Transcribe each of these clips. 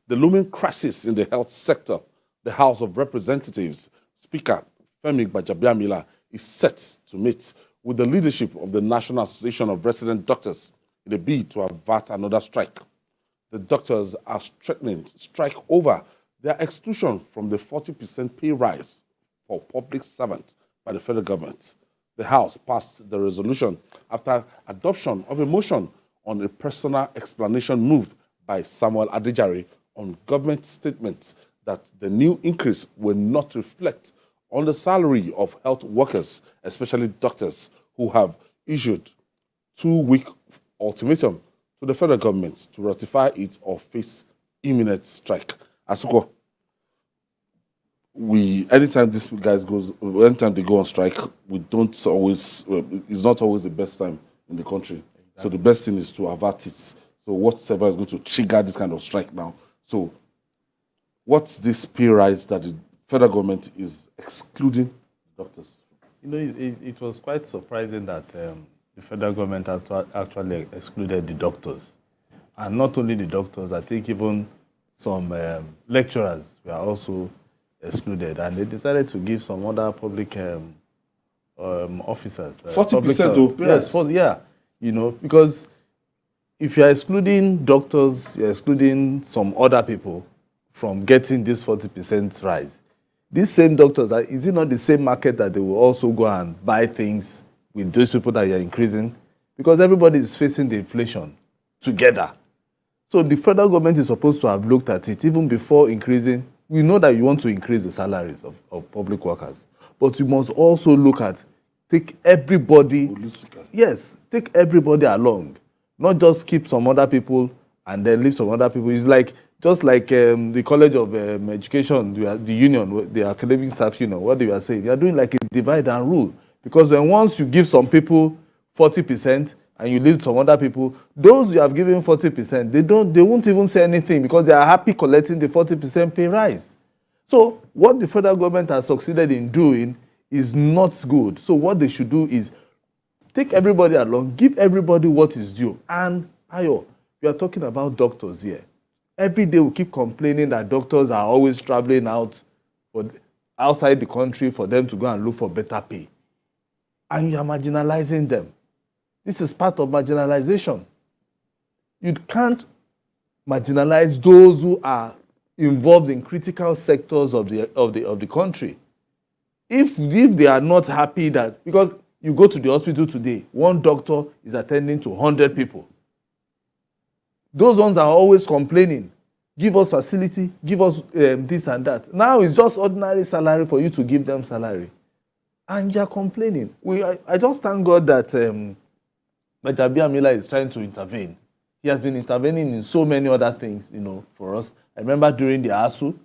the looming crisis in the health sector, the House of Representatives Speaker Femi Gbajabiamila is set to meet with the leadership of the National Association of Resident Doctors in a bid to avert another strike. The doctors are threatening strike over their exclusion from the 40% pay rise for public servants by the federal government. The House passed the resolution after adoption of a motion on a personal explanation moved by Samuel Adejare on government statements that the new increase will not reflect on the salary of health workers, especially doctors, who have issued 2-week ultimatum to the federal government to ratify it or face imminent strike. Asuko, anytime these guys anytime they go on strike, we don't always, it's not always the best time in the country. Exactly. So the best thing is to avert it. So whatever is going to trigger this kind of strike now. So what's this pay rise that the federal government is excluding doctors? You know, it was quite surprising that the federal government actually excluded the doctors. And not only the doctors, I think even some lecturers were also excluded. And they decided to give some other public officers. 40% of pay rise? Yes, yeah. You know, because if you're excluding doctors, you're excluding some other people from getting this 40% rise. These same doctors, is it not the same market that they will also go and buy things with those people that you're increasing? Because everybody is facing the inflation together. So the federal government is supposed to have looked at it even before increasing. We know that you want to increase the salaries of public workers, but you must also look at, take everybody, take everybody along, not just keep some other people and then leave some other people. It's like, just like the College of Education, the union, the academic staff union, what they were saying, they are doing like a divide and rule. Because when once you give some people 40% and you leave some other people, those you have given 40%, they won't even say anything because they are happy collecting the 40% pay rise. So what the federal government has succeeded in doing is not good. So what they should do is take everybody along, give everybody what is due. And Ayo, we are talking about doctors here. Every day we keep complaining that doctors are always traveling outside the country for them to go and look for better pay. And you are marginalizing them. This is part of marginalization. You can't marginalize those who are involved in critical sectors of the country. If they are not happy that, because you go to the hospital today, one doctor is attending to 100 people. Those ones are always complaining. Give us facility, give us this and that. Now it's just ordinary salary for you to give them salary. And you're complaining. I just thank God that Gbajabiamila is trying to intervene. He has been intervening in so many other things, for us. I remember during the ASU,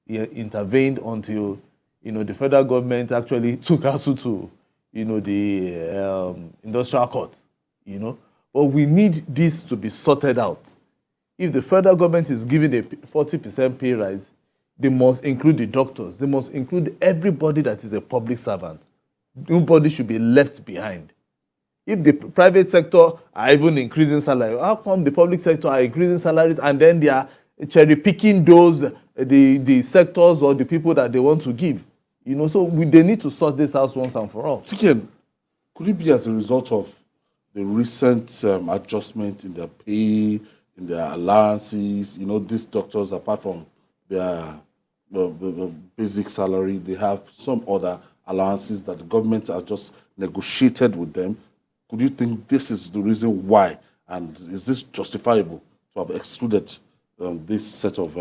he intervened until, the federal government actually took ASU to, the industrial court, But we need this to be sorted out. If the federal government is giving a 40% pay rise, they must include the doctors. They must include everybody that is a public servant. Nobody should be left behind. If the private sector are even increasing salary, how come the public sector are increasing salaries and then they are cherry-picking the sectors or the people that they want to give? So they need to sort this out once and for all. Tiken, could it be as a result of the recent adjustment in their pay, in their allowances? These doctors, apart from their the basic salary, they have some other allowances that the government has just negotiated with them. Could you think this is the reason why? And is this justifiable to have excluded this set of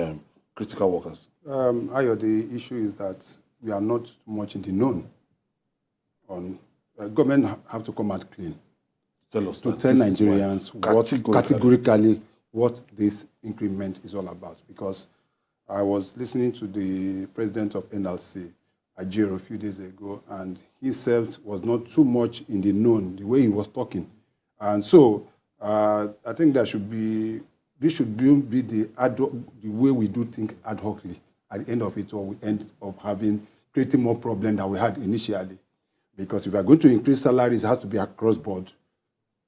critical workers? Ayo, the issue is that we are not too much in the known. Government have to come out clean. Tell Nigerians categorically what this increment is all about. Because I was listening to the president of NLC, Ajero, a few days ago, and he said was not too much in the known, the way he was talking. And so I think this should be the way we do things ad hocly. At the end of it all, we end up creating more problems than we had initially. Because if we are going to increase salaries, it has to be across board.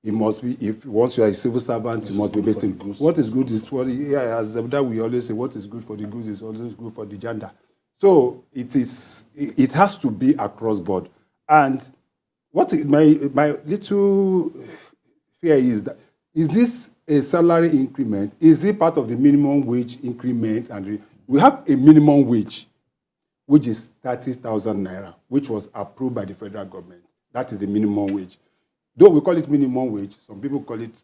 it must be, if once you are a civil servant, it must be based in what is good is what, yeah, as that we always say, what is good for the goose is always good for the gander. So it has to be across board. And my little fear is that, is this a salary increment? Is it part of the minimum wage increment? And we have a minimum wage, which is 30,000 naira, which was approved by the federal government. That is the minimum wage. Though we call it minimum wage, some people call it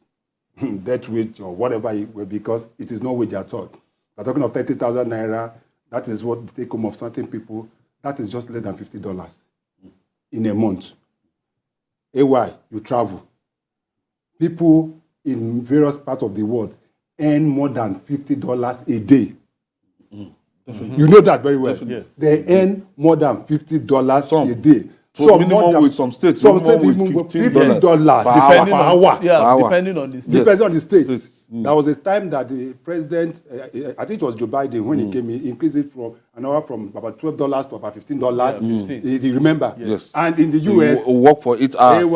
death wage or whatever, because it is no wage at all. We're talking of 30,000 naira. That is what the take home of certain people. That is just less than $50 in a month. AY, you travel. People in various parts of the world earn more than $50 a day. You know that very well. Yes. They earn more than $50 a day. So minimum wage, some states, minimum wage $15 per hour. Yeah, depending on the state. Depends on the states. There was a time that the president, I think it was Joe Biden, when he came in, increased it from an hour from about $12 to about $15. Yeah, you remember? Yes. And in the US, work for 8 hours.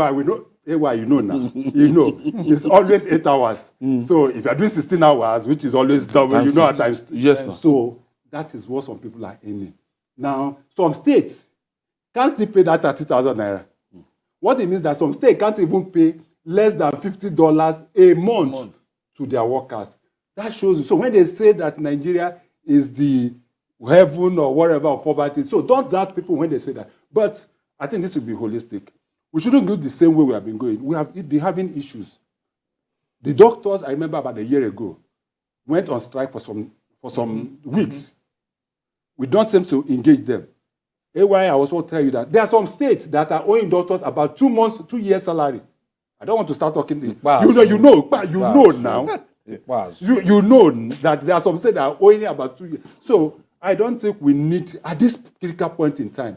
AY, you know now. You know, it's always 8 hours. So if you are doing 16 hours, which is always double, you know at times. Yes, sir. So that is what some people are earning. Now, some states can't still pay that 30,000 naira. What it means that some states can't even pay less than $50 a month to their workers. That shows you. So when they say that Nigeria is the heaven or whatever of poverty, so don't doubt people when they say that. But I think this will be holistic. We shouldn't go the same way we have been going. We have been having issues. The doctors, I remember about a year ago, went on strike for some weeks. We don't seem to engage them. I also tell you that there are some states that are owing doctors about 2 years salary. I don't want to start talking. You know now. You know that there are some states that are owing about 2 years. So I don't think we need, at this critical point in time,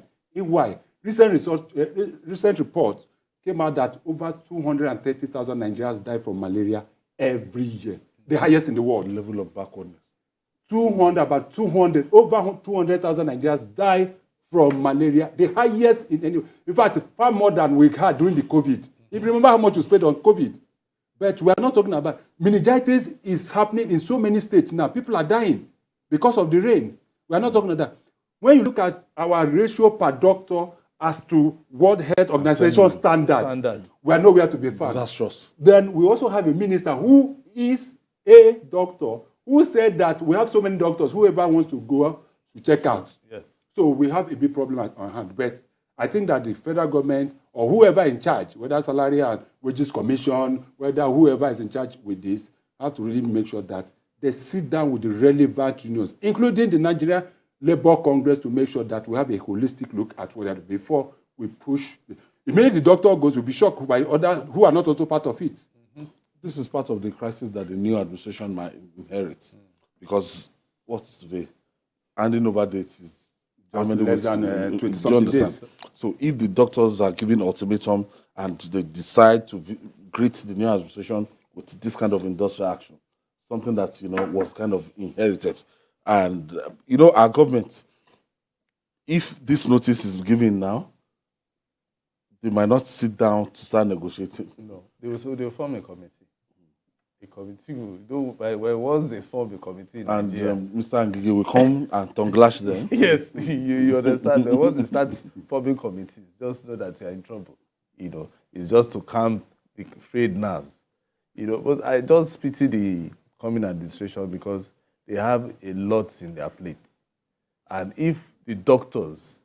recent report came out that over 230,000 Nigerians die from malaria every year. The highest in the world. The level of backwardness. Over 200,000 Nigerians die from malaria. The highest in fact, far more than we had during the COVID. If you remember how much you spent on COVID. But we are not talking about, meningitis is happening in so many states now. People are dying because of the rain. We are not talking about that. When you look at our ratio per doctor as to World Health Organization standard, we are nowhere to be found. Disastrous. Then we also have a minister who is a doctor who said that we have so many doctors, whoever wants to go to check out. Yes. So we have a big problem on hand. But I think that the federal government or whoever in charge, whether Salary and Wages Commission, whether whoever is in charge with this, have to really make sure that they sit down with the relevant unions, including the Nigeria Labour Congress, to make sure that we have a holistic look at whether before we push. Immediately the doctor goes, will be shocked by others who are not also part of it. This is part of the crisis that the new administration might inherit. Because what's today? Handing over dates is less than 20-something days. So if the doctors are giving ultimatum and they decide to greet the new administration with this kind of industrial action, something that was kind of inherited, and our government, if this notice is given now, they might not sit down to start negotiating. No, they will form a committee. A committee will, once they form a committee in and Nigeria, Mr. Ngige will come and tongue lash them. Yes, you understand. But once they start forming committees, just know that you are in trouble. It's just to calm the frayed nerves. But I just pity the coming administration because they have a lot in their plate. And if the doctors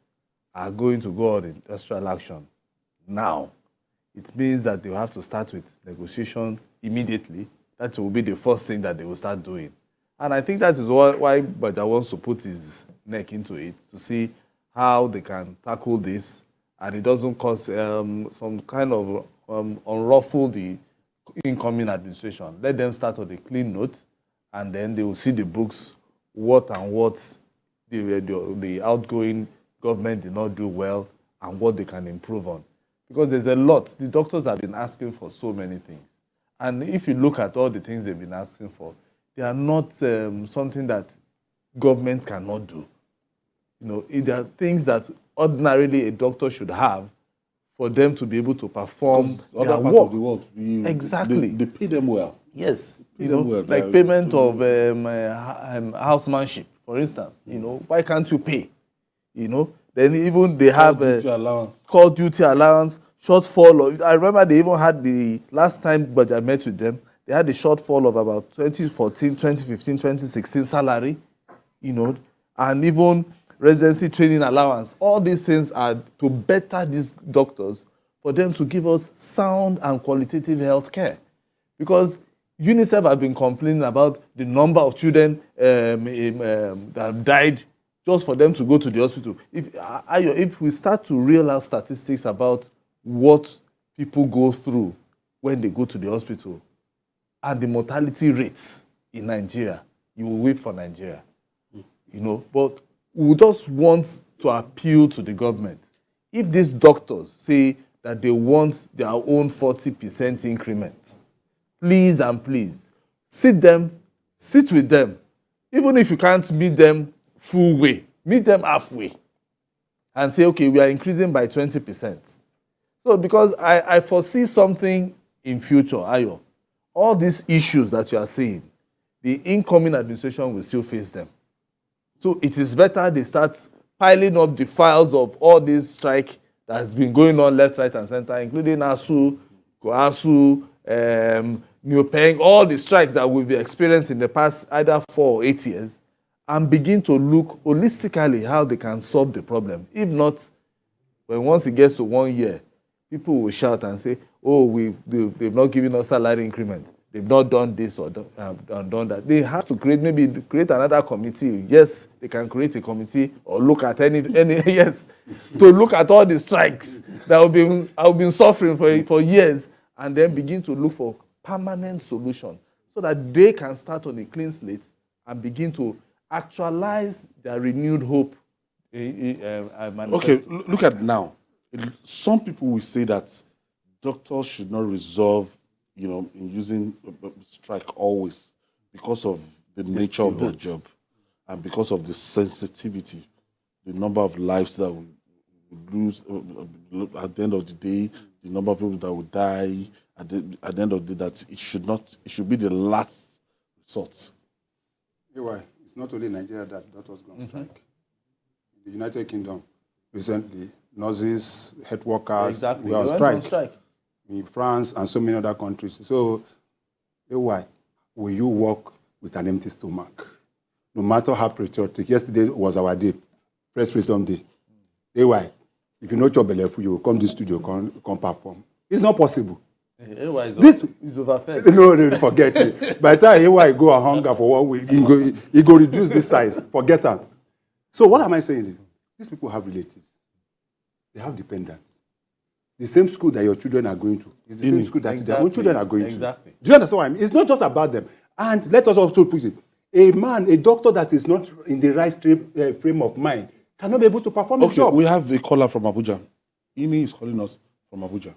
are going to go on industrial action now, it means that they will have to start with negotiation immediately. That will be the first thing that they will start doing. And I think that is why Baja wants to put his neck into it, to see how they can tackle this and it doesn't cause some kind of unruffle the incoming administration. Let them start on a clean note, and then they will see the books, what the outgoing government did not do well and what they can improve on. Because there's a lot. The doctors have been asking for so many things. And if you look at all the things they've been asking for, they are not something that government cannot do. There are things that ordinarily a doctor should have for them to be able to perform their other parts work. of the world, Exactly. they pay them well. Yes, Pay them well. like payment of housemanship, for instance. Why can't you pay? Then even they have call duty allowance, shortfall. I remember they even had the last time I met with them, they had a shortfall of about 2014, 2015, 2016 salary, and even residency training allowance. All these things are to better these doctors for them to give us sound and qualitative health care. Because UNICEF have been complaining about the number of children that have died just for them to go to the hospital. If we start to reel out statistics about what people go through when they go to the hospital and the mortality rates in Nigeria, you will weep for Nigeria. But we just want to appeal to the government. If these doctors say that they want their own 40% increment, please and please, sit with them. Even if you can't meet them full way, meet them halfway and say, okay, we are increasing by 20%. So because I foresee something in future, Ayo, all these issues that you are seeing, the incoming administration will still face them. So it is better they start piling up the files of all this strike that has been going on left, right, and center, including ASU, COASU, Neopeng, all the strikes that we've experienced in the past either 4 or 8 years, and begin to look holistically how they can solve the problem. If not, once it gets to 1 year, people will shout and say, oh, they've not given us salary increment. They've not done this or done that. They have to create another committee. Yes, they can create a committee or look at any yes, to look at all the strikes that have been suffering for years, and then begin to look for permanent solution so that they can start on a clean slate and begin to actualize their renewed hope. Okay, look at now. Some people will say that doctors should not resolve, in using strike always because of the nature of their job and because of the sensitivity, the number of lives that we lose at the end of the day, the number of people that will die at the end of the day, that it should be the last resort. It's not only Nigeria that doctors go on strike. In the United Kingdom, recently, nurses, health workers were on strike. In France and so many other countries. So, why will you work with an empty stomach? No matter how patriotic. Yesterday was our day, Press Freedom Day. Why? If you know your belly, you will come to the studio, come perform. It's not possible. This is overfed. No, forget it. By the time AY go and hunger for 1 week, he go reduce this size. Forget that. So what am I saying? These people have relatives. They have dependents. The same school that your children are going to is the same school that their own children are going to. Do you understand what I mean? It's not just about them. And let us also put it, a doctor that is not in the right frame of mind cannot be able to perform his job. We have a caller from Abuja. Ini is calling us from Abuja.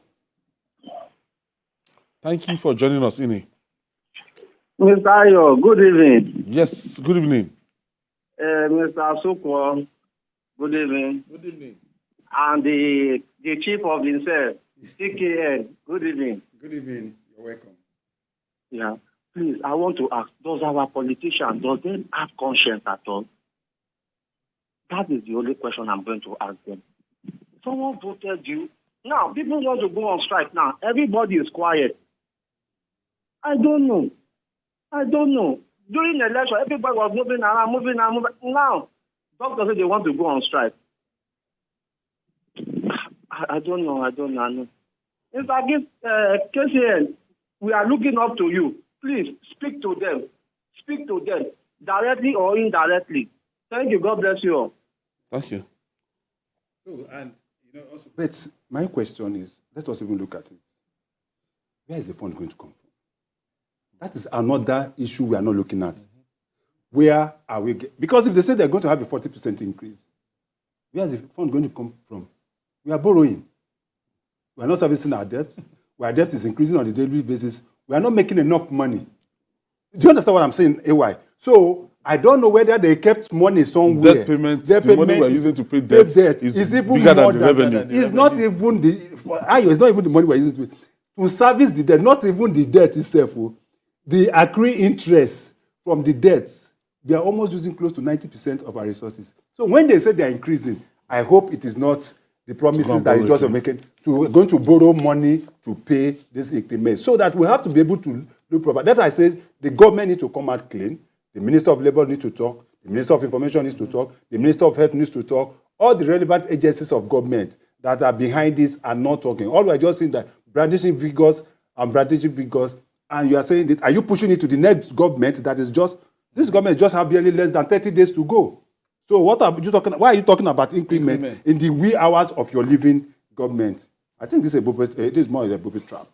Thank you for joining us, Ini. Mr. Ayo, good evening. Yes, good evening. Mr. Asokwo, good evening. Good evening. And the chief of himself, CKN, good evening. Good evening. You're welcome. Yeah. Please, I want to ask, does our politicians, does they have conscience at all? That is the only question I'm going to ask them. Someone voted you. Now, people want to go on strike now. Everybody is quiet. I don't know. During the election, everybody was moving around. Now, doctors say they want to go on strike. I don't know. If I give KCN, we are looking up to you. Please speak to them. Speak to them, directly or indirectly. Thank you. God bless you all. Thank you. So, and also, but my question is, let us even look at it. Where is the fund going to come from? That is another issue we are not looking at. Where are we? Because if they say they're going to have a 40% increase, where is the fund going to come from? We are borrowing. We are not servicing our debt. Our debt is increasing on a daily basis. We are not making enough money. Do you understand what I'm saying, AY? So I don't know whether they kept money somewhere. Debt payment, the money we're using to pay debt is even bigger more than the revenue. It's not even the it's not even the money we're using to service the debt, not even the debt itself. The accrued interest from the debts, we are almost using close to 90% of our resources. So when they say they are increasing, I hope it is not the promises that you just are making to going to borrow money to pay this increment. So that we have to be able to look proper. That's why I say the government needs to come out clean. The Minister of Labour needs to talk. The Minister of Information needs to talk. The Minister of Health needs to talk. All the relevant agencies of government that are behind this are not talking. All we are just saying that brandishing figures, and you are saying this. Are you pushing it to the next government that is just, this government just have barely less than 30 days to go? So what are you talking? Why are you talking about increment in the wee hours of your living government? I think this is more a booby trap.